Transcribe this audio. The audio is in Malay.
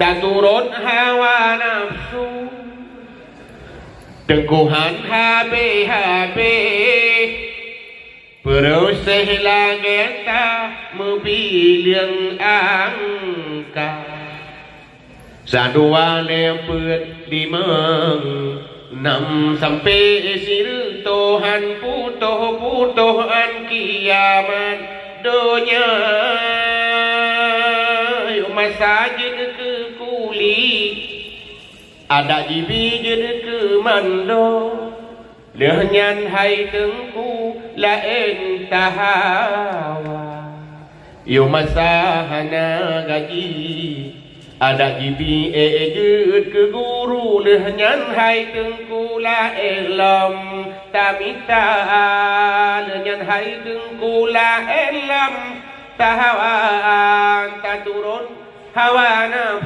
tak turut hawa nafsu, teguhan habe-habe, berusaha kita membilang angka. Sadua lempet 5, 6 sampai sil Tuhan putuh-putuhan kiamat dunia. Yuk masajid ke kuli, ada jibijin ke mando, lehnya hai tengku lain tahawa. Yuk masahana gaji, ada jibi ejut ke guru, lehnya hai tengku lain lam tamita, lehnya hai tengku lain lam tahawa. Tak turun hawa nafsu.